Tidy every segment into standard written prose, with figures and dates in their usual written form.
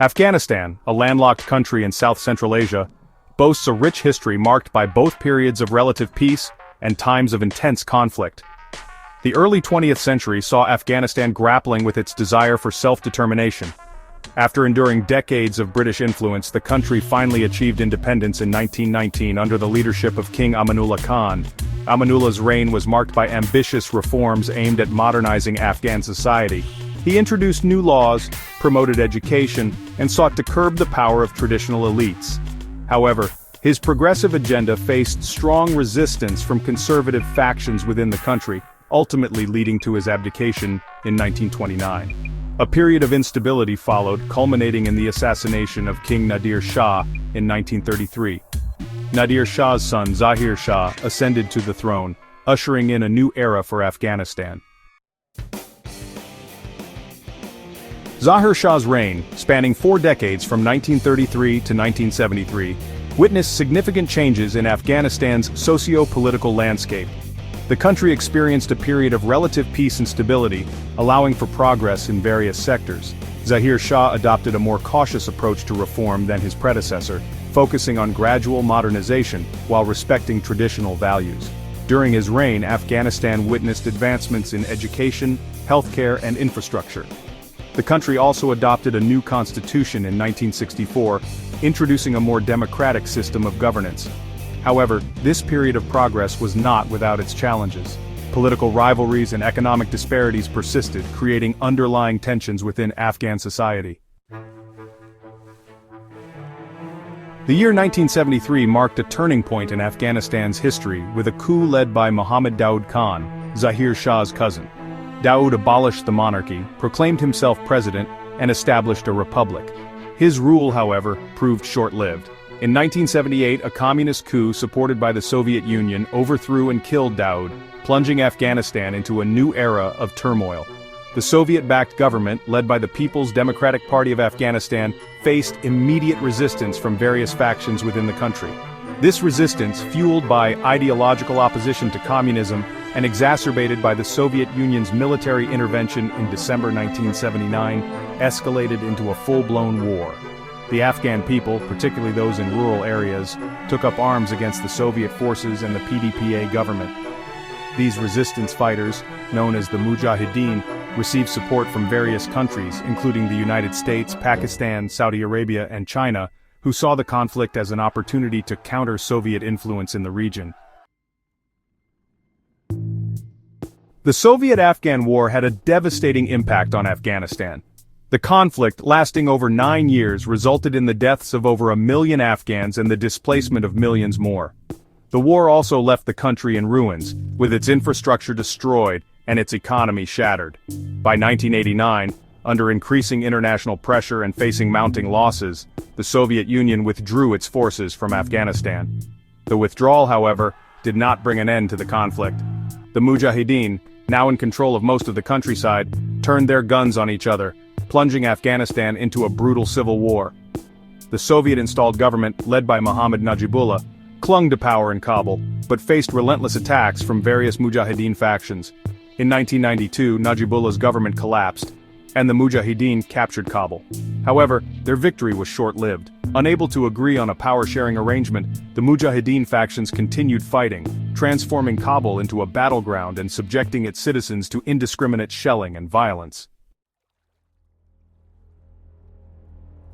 Afghanistan, a landlocked country in South Central Asia, boasts a rich history marked by both periods of relative peace and times of intense conflict. The early 20th century saw Afghanistan grappling with its desire for self-determination. After enduring decades of British influence, the country finally achieved independence in 1919 under the leadership of King Amanullah Khan. Amanullah's reign was marked by ambitious reforms aimed at modernizing Afghan society. He introduced new laws, promoted education, and sought to curb the power of traditional elites. However, his progressive agenda faced strong resistance from conservative factions within the country, ultimately leading to his abdication in 1929. A period of instability followed, culminating in the assassination of King Nadir Shah in 1933. Nadir Shah's son Zahir Shah ascended to the throne, ushering in a new era for Afghanistan. Zahir Shah's reign, spanning 4 decades from 1933 to 1973, witnessed significant changes in Afghanistan's socio-political landscape. The country experienced a period of relative peace and stability, allowing for progress in various sectors. Zahir Shah adopted a more cautious approach to reform than his predecessor, focusing on gradual modernization while respecting traditional values. During his reign, Afghanistan witnessed advancements in education, healthcare, and infrastructure. The country also adopted a new constitution in 1964, introducing a more democratic system of governance. However, this period of progress was not without its challenges. Political rivalries and economic disparities persisted, creating underlying tensions within Afghan society. The year 1973 marked a turning point in Afghanistan's history with a coup led by Mohammad Daoud Khan, Zahir Shah's cousin. Daoud abolished the monarchy, proclaimed himself president, and established a republic. His rule, however, proved short-lived. In 1978, a communist coup supported by the Soviet Union overthrew and killed Daoud, plunging Afghanistan into a new era of turmoil. The Soviet-backed government, led by the People's Democratic Party of Afghanistan, faced immediate resistance from various factions within the country. This resistance, fueled by ideological opposition to communism and exacerbated by the Soviet Union's military intervention in December 1979, escalated into a full-blown war. The Afghan people, particularly those in rural areas, took up arms against the Soviet forces and the PDPA government. These resistance fighters, known as the Mujahideen, received support from various countries, including the United States, Pakistan, Saudi Arabia, and China, who saw the conflict as an opportunity to counter Soviet influence in the region. The Soviet-Afghan War had a devastating impact on Afghanistan. The conflict, lasting over 9 years, resulted in the deaths of over 1 million Afghans and the displacement of millions more. The war also left the country in ruins, with its infrastructure destroyed and its economy shattered. By 1989, under increasing international pressure and facing mounting losses, the Soviet Union withdrew its forces from Afghanistan. The withdrawal, however, did not bring an end to the conflict. The Mujahideen, now in control of most of the countryside, turned their guns on each other, plunging Afghanistan into a brutal civil war. The Soviet-installed government, led by Mohammad Najibullah, clung to power in Kabul, but faced relentless attacks from various Mujahideen factions. In 1992, Najibullah's government collapsed, and the Mujahideen captured Kabul. However, their victory was short-lived. Unable to agree on a power-sharing arrangement, the Mujahideen factions continued fighting, transforming Kabul into a battleground and subjecting its citizens to indiscriminate shelling and violence.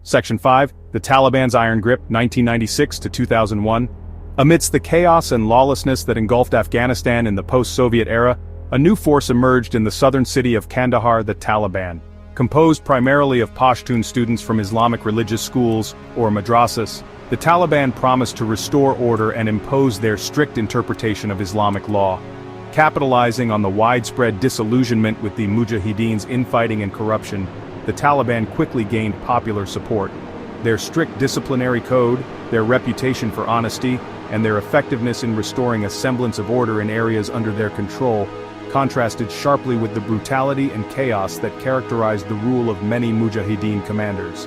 Section 5, the Taliban's Iron Grip, 1996 to 2001. Amidst the chaos and lawlessness that engulfed Afghanistan in the post-Soviet era, a new force emerged in the southern city of Kandahar, the Taliban. Composed primarily of Pashtun students from Islamic religious schools, or madrasas, the Taliban promised to restore order and impose their strict interpretation of Islamic law. Capitalizing on the widespread disillusionment with the Mujahideen's infighting and corruption, the Taliban quickly gained popular support. Their strict disciplinary code, their reputation for honesty, and their effectiveness in restoring a semblance of order in areas under their control contrasted sharply with the brutality and chaos that characterized the rule of many Mujahideen commanders.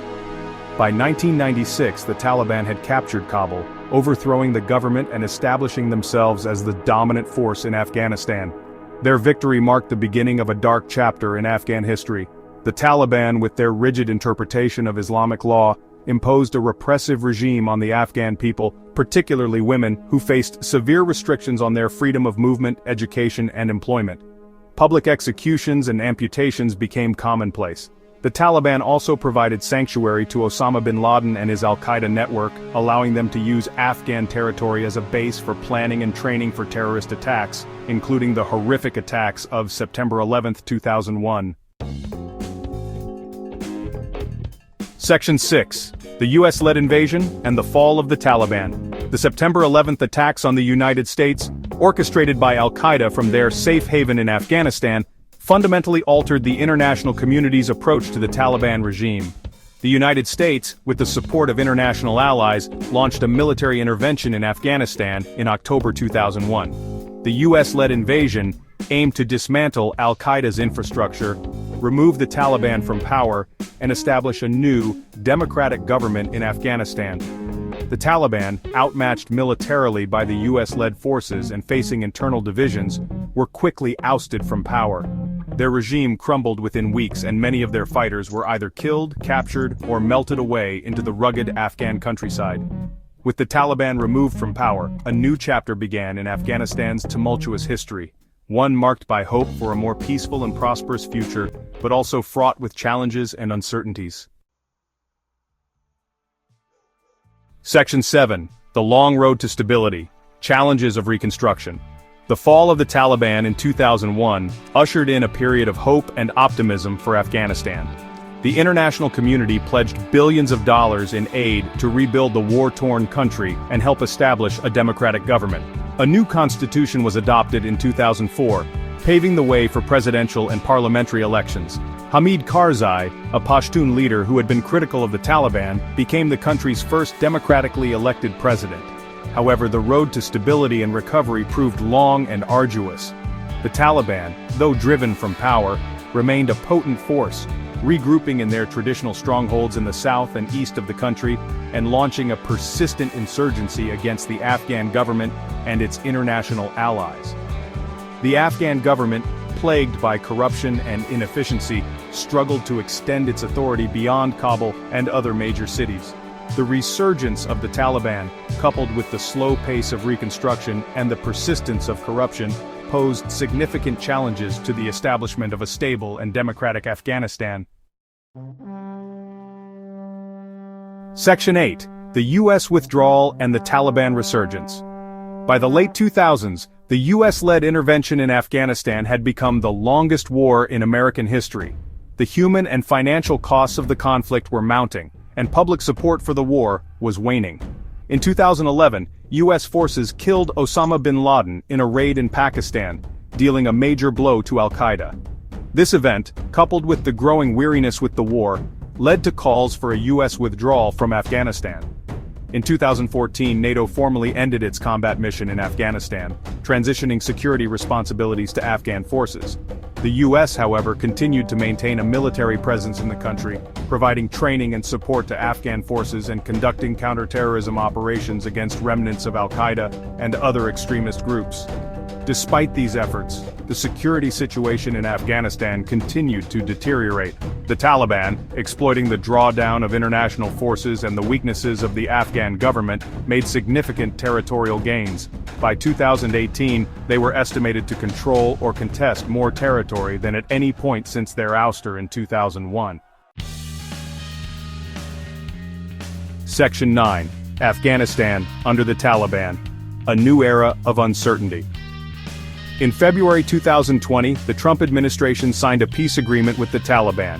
By 1996, the Taliban had captured Kabul, overthrowing the government and establishing themselves as the dominant force in Afghanistan. Their victory marked the beginning of a dark chapter in Afghan history, The Taliban, with their rigid interpretation of Islamic law, imposed a repressive regime on the Afghan people, particularly women, who faced severe restrictions on their freedom of movement, education, and employment. Public executions and amputations became commonplace. The Taliban also provided sanctuary to Osama bin Laden and his al-Qaeda network, allowing them to use Afghan territory as a base for planning and training for terrorist attacks, including the horrific attacks of September 11, 2001. Section 6. The US-led invasion and the fall of the Taliban. The September 11th attacks on the United States, orchestrated by al-Qaeda from their safe haven in Afghanistan, fundamentally altered the international community's approach to the Taliban regime. The United States, with the support of international allies, launched a military intervention in Afghanistan in October 2001. The US-led invasion aimed to dismantle al-Qaeda's infrastructure, remove the Taliban from power, and establish a new, democratic government in Afghanistan. The Taliban, outmatched militarily by the US-led forces and facing internal divisions, were quickly ousted from power. Their regime crumbled within weeks, and many of their fighters were either killed, captured, or melted away into the rugged Afghan countryside. With the Taliban removed from power, a new chapter began in Afghanistan's tumultuous history. One marked by hope for a more peaceful and prosperous future, but also fraught with challenges and uncertainties. Section 7. The Long Road to Stability. Challenges of Reconstruction. The fall of the Taliban in 2001 ushered in a period of hope and optimism for Afghanistan. The international community pledged billions of dollars in aid to rebuild the war-torn country and help establish a democratic government. A new constitution was adopted in 2004, paving the way for presidential and parliamentary elections. Hamid Karzai, a Pashtun leader who had been critical of the Taliban, became the country's first democratically elected president. However, the road to stability and recovery proved long and arduous. The Taliban, though driven from power, remained a potent force, regrouping in their traditional strongholds in the south and east of the country, and launching a persistent insurgency against the Afghan government and its international allies. The Afghan government, plagued by corruption and inefficiency, struggled to extend its authority beyond Kabul and other major cities. The resurgence of the Taliban, coupled with the slow pace of reconstruction and the persistence of corruption, posed significant challenges to the establishment of a stable and democratic Afghanistan. Section 8. The U.S. withdrawal and the Taliban resurgence. By the late 2000s, the U.S.-led intervention in Afghanistan had become the longest war in American history. The human and financial costs of the conflict were mounting, and public support for the war was waning. In 2011, U.S. forces killed Osama bin Laden in a raid in Pakistan, dealing a major blow to al-Qaeda. This event, coupled with the growing weariness with the war, led to calls for a U.S. withdrawal from Afghanistan. In 2014, NATO formally ended its combat mission in Afghanistan, transitioning security responsibilities to Afghan forces. The U.S., however, continued to maintain a military presence in the country, providing training and support to Afghan forces and conducting counterterrorism operations against remnants of al-Qaeda and other extremist groups. Despite these efforts, the security situation in Afghanistan continued to deteriorate. The Taliban, exploiting the drawdown of international forces and the weaknesses of the Afghan government, made significant territorial gains. By 2018, they were estimated to control or contest more territory than at any point since their ouster in 2001. Section 9. Afghanistan under the Taliban. A new era of uncertainty. In February 2020, the Trump administration signed a peace agreement with the Taliban,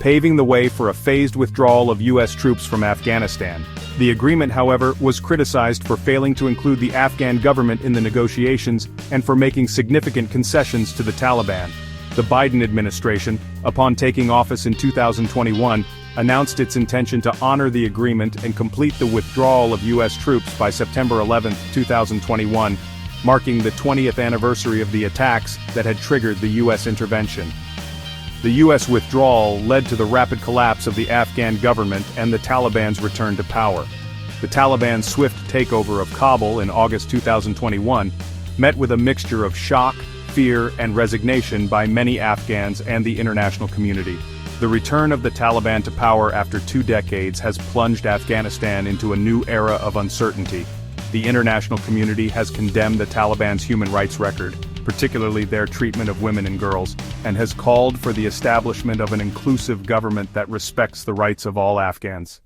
paving the way for a phased withdrawal of U.S. troops from Afghanistan. The agreement, however, was criticized for failing to include the Afghan government in the negotiations and for making significant concessions to the Taliban. The Biden administration, upon taking office in 2021, announced its intention to honor the agreement and complete the withdrawal of U.S. troops by September 11, 2021, marking the 20th anniversary of the attacks that had triggered the U.S. intervention. The U.S. withdrawal led to the rapid collapse of the Afghan government and the Taliban's return to power. The Taliban's swift takeover of Kabul in August 2021 met with a mixture of shock, fear, and resignation by many Afghans and the international community. The return of the Taliban to power after 2 decades has plunged Afghanistan into a new era of uncertainty. The international community has condemned the Taliban's human rights record, particularly their treatment of women and girls, and has called for the establishment of an inclusive government that respects the rights of all Afghans.